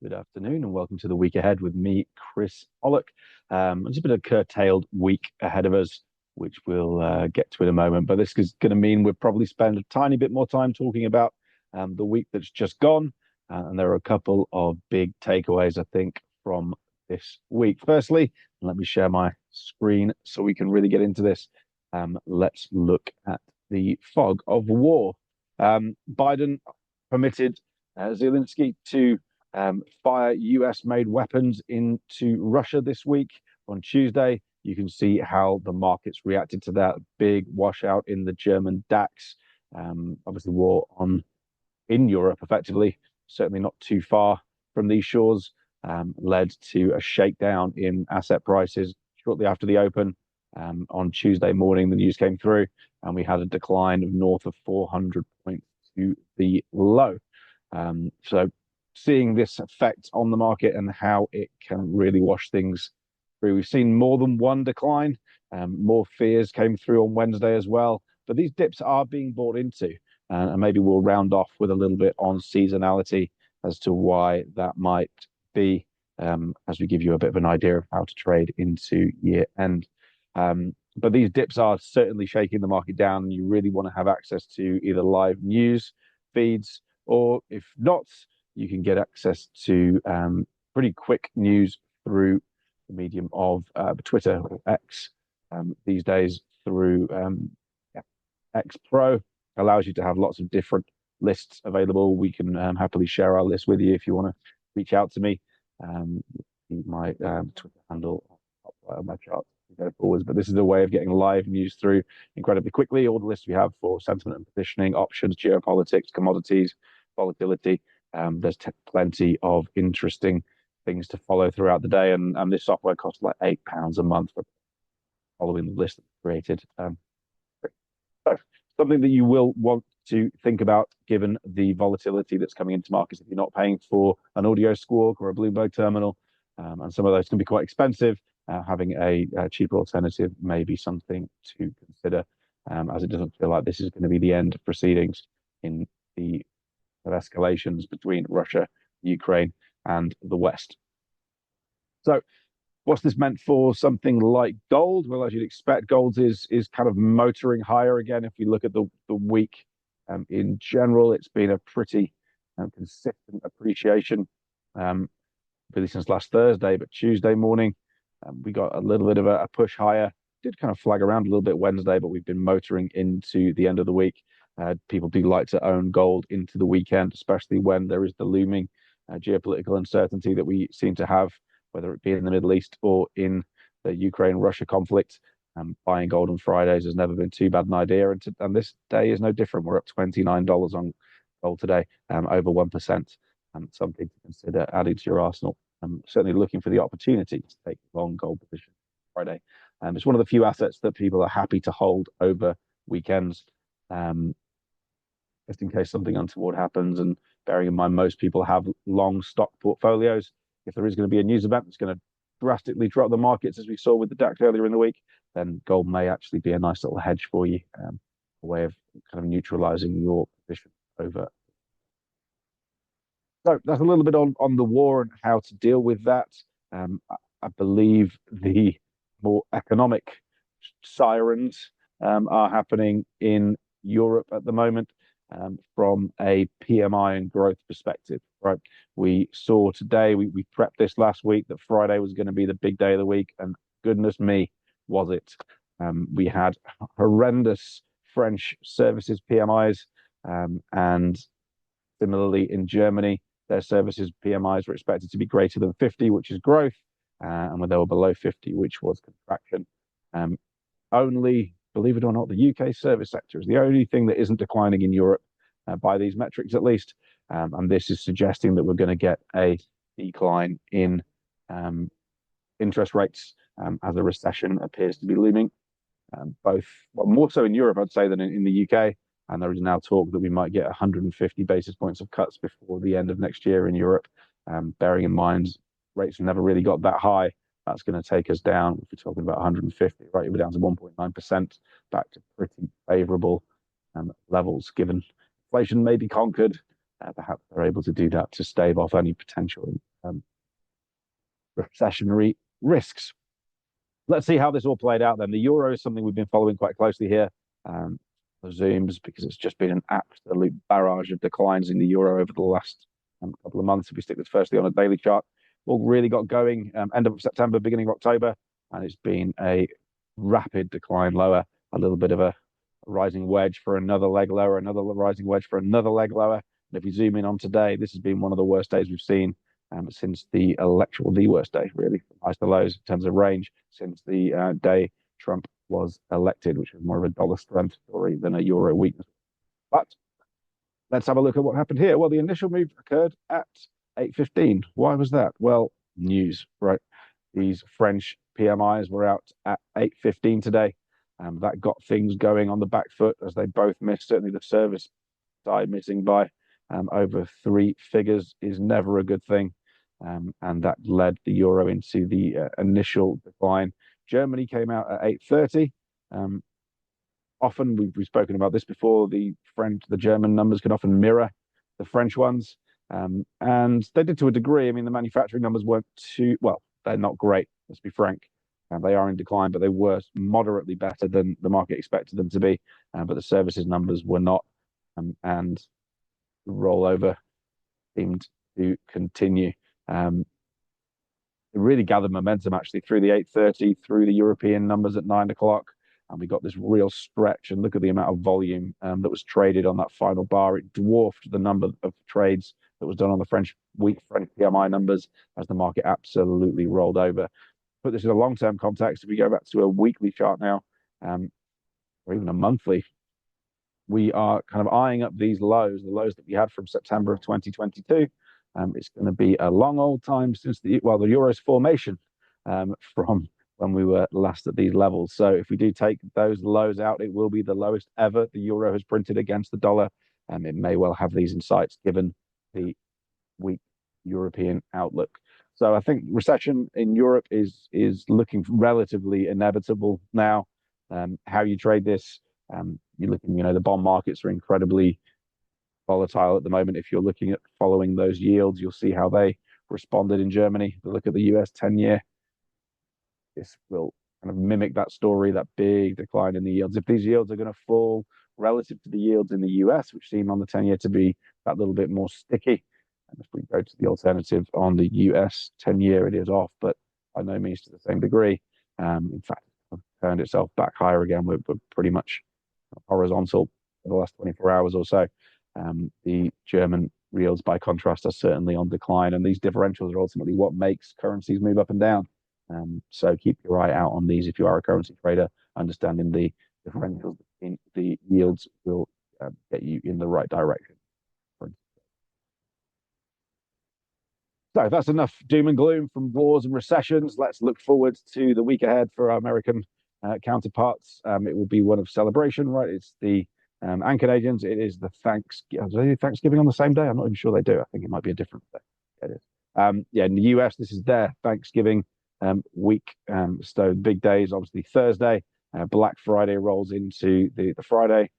Good afternoon and welcome to the week ahead with me, Chris Pollock. It's a bit of a curtailed week ahead of us, which we'll get to in a moment. But this is going to mean we'll probably spend a tiny bit more time talking about the week that's just gone. And there are a couple of big takeaways, I think, from this week. Firstly, let me share my screen so we can really get into this. Let's look at the fog of war. Biden permitted Zelensky to fire US-made weapons into Russia this week on Tuesday. You can see how the markets reacted to that big washout in the German DAX. Obviously, war in Europe, effectively, certainly not too far from these shores, led to a shakedown in asset prices shortly after the open. On Tuesday morning, the news came through, and we had a decline of north of 400 points to the low. So seeing this effect on the market and how it can really wash things through. We've seen more than one decline. More fears came through on Wednesday as well. But these dips are being bought into. And maybe we'll round off with a little bit on seasonality as to why that might be, as we give you a bit of an idea of how to trade into year end. But these dips are certainly shaking the market down. And you really want to have access to either live news feeds, or if not, you can get access to pretty quick news through the medium of Twitter or X these days through X Pro. Allows you to have lots of different lists available. We can happily share our list with you if you want to reach out to me. My Twitter handle on my chart go forwards, but this is a way of getting live news through incredibly quickly. All the lists we have for sentiment and positioning, options, geopolitics, commodities, volatility. There's plenty of interesting things to follow throughout the day, and this software costs like £8 a month for following the list that's created. So something that you will want to think about given the volatility that's coming into markets. If you're not paying for an audio squawk or a Bloomberg terminal, and some of those can be quite expensive, having a cheaper alternative may be something to consider, as it doesn't feel like this is going to be the end of proceedings in the of escalations between Russia, Ukraine, and the West. So what's this meant for something like gold? Well, as you'd expect, gold is kind of motoring higher again. If you look at the week in general, it's been a pretty consistent appreciation, really since last Thursday. But Tuesday morning, we got a little bit of a push higher. Did kind of flag around a little bit Wednesday, but we've been motoring into the end of the week. People do like to own gold into the weekend, especially when there is the looming geopolitical uncertainty that we seem to have, whether it be in the Middle East or in the Ukraine-Russia conflict. Buying gold on Fridays has never been too bad an idea, and this day is no different. We're up $29 on gold today, over 1%, something to consider adding to your arsenal. I'm certainly looking for the opportunity to take a long gold position Friday. It's one of the few assets that people are happy to hold over weekends. Just in case something untoward happens, and bearing in mind most people have long stock portfolios. If there is going to be a news event that's going to drastically drop the markets, as we saw with the DAX earlier in the week, then gold may actually be a nice little hedge for you, a way of kind of neutralizing your position over. So that's a little bit on the war and how to deal with that. I believe the more economic sirens are happening in Europe at the moment, from a PMI and growth perspective, right? We saw today, we prepped this last week, that Friday was going to be the big day of the week, and goodness me, was it. We had horrendous French services PMIs, and similarly in Germany, their services PMIs were expected to be greater than 50, which is growth, and when they were below 50, which was contraction. Only, believe it or not, the UK service sector is the only thing that isn't declining in Europe by these metrics, at least. And this is suggesting that we're going to get a decline in interest rates as a recession appears to be looming. Well, more so in Europe, I'd say, than in the UK. And there is now talk that we might get 150 basis points of cuts before the end of next year in Europe. Bearing in mind, rates have never really got that high. That's going to take us down, if we're talking about 150, right? We're down to 1.9%, back to pretty favorable levels, given inflation may be conquered. perhaps they're able to do that to stave off any potential um, recessionary risks. Let's see how this all played out then. The euro is something we've been following quite closely here. Zooms because it's just been an absolute barrage of declines in the euro over the last couple of months. If we stick this firstly on a daily chart, all really got going end of September, beginning of October, and it's been a rapid decline lower, a little bit of a rising wedge for another leg lower, another rising wedge for another leg lower. And if we zoom in on today, this has been one of the worst days we've seen since the election, or the worst day, really, highs to lows in terms of range, since the day Trump was elected, which was more of a dollar strength story than a euro weakness. But let's have a look at what happened here. Well, the initial move occurred at 8:15. Why was that? Well, news, right? These French PMIs were out at 8:15 today. That got things going on the back foot as they both missed. Certainly the service side missing by over three figures is never a good thing. And that led the euro into the initial decline. Germany came out at 8:30. Often we've spoken about this before. The German numbers can often mirror the French ones, and they did to a degree. I mean, the manufacturing numbers weren't too well. They're not great. Let's be frank. They are in decline, but they were moderately better than the market expected them to be. But the services numbers were not, and the rollover seemed to continue. It really gathered momentum actually through the 8:30, through the European numbers at 9 o'clock, and we got this real stretch. And look at the amount of volume that was traded on that final bar. It dwarfed the number of trades that was done on the French PMI numbers as the market absolutely rolled over. Put this in a long-term context, if we go back to a weekly chart now, or even a monthly, we are kind of eyeing up these lows, the lows that we had from September of 2022. It's going to be a long old time since the euro's formation from when we were last at these levels. So if we do take those lows out, it will be the lowest ever the euro has printed against the dollar. It may well have these insights given the weak European outlook. So I think recession in Europe is looking relatively inevitable now. How you trade this, you're looking, the bond markets are incredibly volatile at the moment. If you're looking at following those yields, you'll see how they responded in Germany. Look at the US 10-year. This will kind of mimic that story, that big decline in the yields. If these yields are going to fall relative to the yields in the US, which seem on the 10-year to be that little bit more sticky, and if we go to the alternative on the US 10-year, it is off, but by no means to the same degree. In fact, it's turned itself back higher again. We're pretty much horizontal for the last 24 hours or so. The German yields, by contrast, are certainly on decline, and these differentials are ultimately what makes currencies move up and down. So keep your eye out on these if you are a currency trader. Understanding the differentials in the yields will get you in the right direction. So that's enough doom and gloom from wars and recessions. Let's look forward to the week ahead for our American counterparts. It will be one of celebration, right? It's the and Canadians, it is the Thanksgiving on the same day. I'm not even sure they do. I think it might be a different day. It is. In the US, this is their Thanksgiving week. So big days, obviously Thursday. Black Friday rolls into the Friday.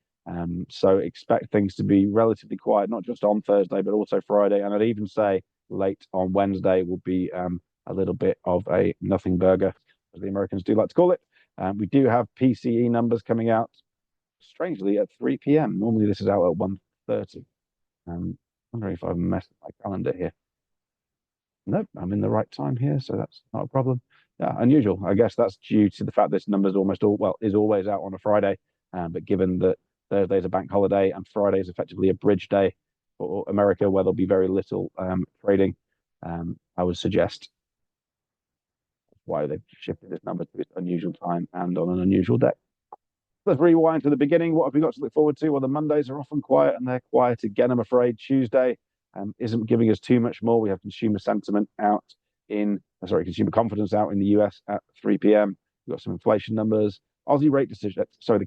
So expect things to be relatively quiet, not just on Thursday, but also Friday. And I'd even say late on Wednesday will be a little bit of a nothing burger, as the Americans do like to call it. We do have PCE numbers coming out, strangely, at 3 p.m. Normally this is out at 1:30. I'm wondering if I've messed with my calendar here. Nope, I'm in the right time here, so that's not a problem. Yeah, unusual. I guess that's due to the fact this number is always out on a Friday. But given that Thursday is a bank holiday and Friday is effectively a bridge day for America, where there'll be very little trading, I would suggest why they've shifted this number to its unusual time and on an unusual day. Let's rewind to the beginning. What have we got to look forward to? Well, the Mondays are often quiet, and they're quiet again, I'm afraid. Tuesday isn't giving us too much more. We have consumer confidence out in the US at 3 p.m. We've got some inflation numbers. The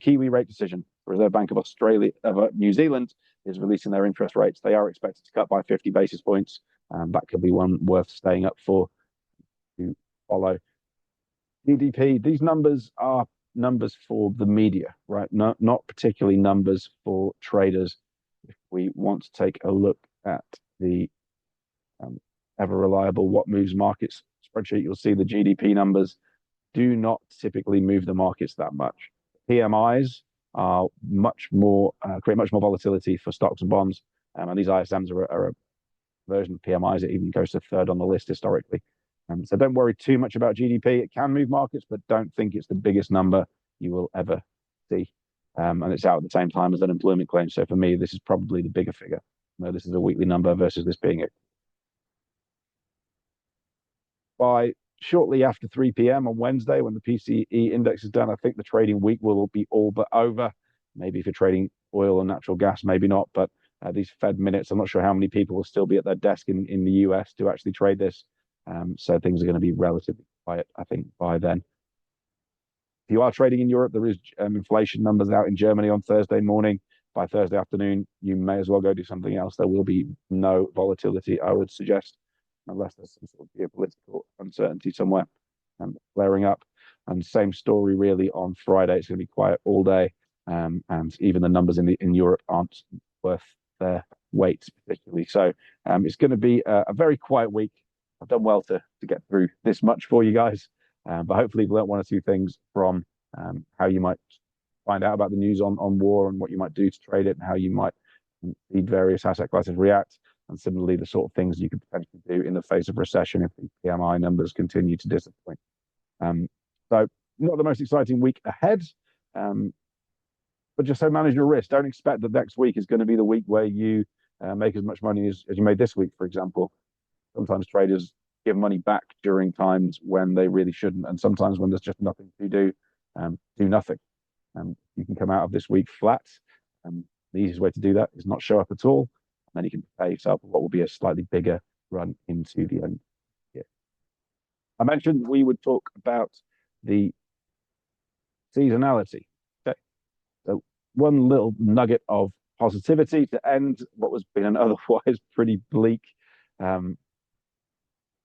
Kiwi rate decision. The Reserve Bank of New Zealand is releasing their interest rates. They are expected to cut by 50 basis points. That could be one worth staying up for to follow. GDP, these numbers are numbers for the media, right? Not particularly numbers for traders. If we want to take a look at the ever reliable what moves markets spreadsheet, you'll see the GDP numbers do not typically move the markets that much. PMIs are much more create much more volatility for stocks and bonds, and these ISMs are a version of PMIs that even goes to third on the list historically. So don't worry too much about GDP. It can move markets, but don't think it's the biggest number you will ever see. And it's out at the same time as unemployment claims. So for me, this is probably the bigger figure. No, this is a weekly number versus this being it. By shortly after 3 p.m. on Wednesday, when the PCE index is done, I think the trading week will be all but over. Maybe if you're trading oil and natural gas, maybe not. But these Fed minutes, I'm not sure how many people will still be at their desk in the US to actually trade this. So things are going to be relatively quiet, I think, by then. If you are trading in Europe, there is inflation numbers out in Germany on Thursday morning. By Thursday afternoon, you may as well go do something else. There will be no volatility, I would suggest, unless there's some sort of geopolitical uncertainty somewhere flaring up. And same story really on Friday. It's going to be quiet all day, and even the numbers in Europe aren't worth their weight particularly. So it's going to be a very quiet week. I've done well to get through this much for you guys, but hopefully you've learned one or two things from how you might find out about the news on war and what you might do to trade it and how you might see various asset classes react, and similarly the sort of things you could potentially do in the face of recession if the PMI numbers continue to disappoint. So not the most exciting week ahead, but just so manage your risk. Don't expect that next week is going to be the week where you make as much money as you made this week, for example. Sometimes traders give money back during times when they really shouldn't, and sometimes when there's just nothing to do nothing. You can come out of this week flat. The easiest way to do that is not show up at all, and then you can prepare yourself for what will be a slightly bigger run into the end. I mentioned we would talk about the seasonality. Okay. So one little nugget of positivity to end what was been an otherwise pretty bleak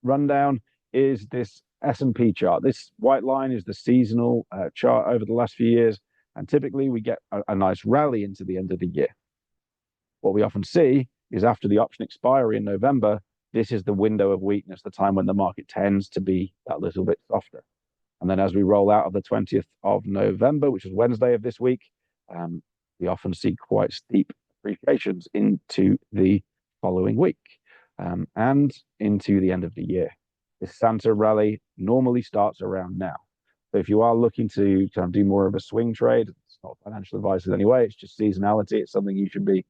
rundown is this S&P chart. This white line is the seasonal chart over the last few years, and typically we get a nice rally into the end of the year. What we often see is after the option expiry in November, this is the window of weakness, the time when the market tends to be that little bit softer. And then as we roll out of the 20th of November, which is Wednesday of this week, we often see quite steep appreciations into the following week and into the end of the year. This Santa rally normally starts around now. So if you are looking to kind of do more of a swing trade, it's not financial advice in any way, it's just seasonality. It's something you should be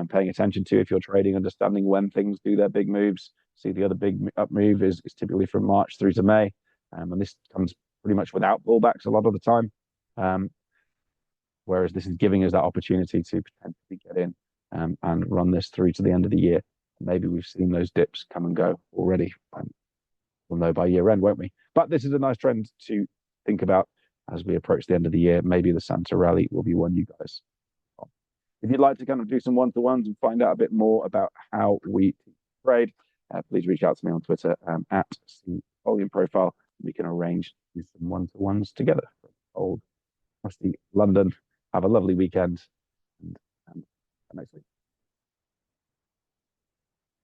paying attention to if you're trading, understanding when things do their big moves. See, the other big up move is typically from March through to May, and this comes pretty much without pullbacks a lot of the time. Whereas this is giving us that opportunity to potentially get in and run this through to the end of the year. Maybe we've seen those dips come and go already. We'll know by year end, won't we? But this is a nice trend to think about as we approach the end of the year. Maybe the Santa rally will be one you guys. If you'd like to kind of do some one-to-ones and find out a bit more about how we trade, please reach out to me on Twitter at the Volume Profile. We can arrange some one-to-ones together. Old rusty London. Have a lovely weekend, and next week.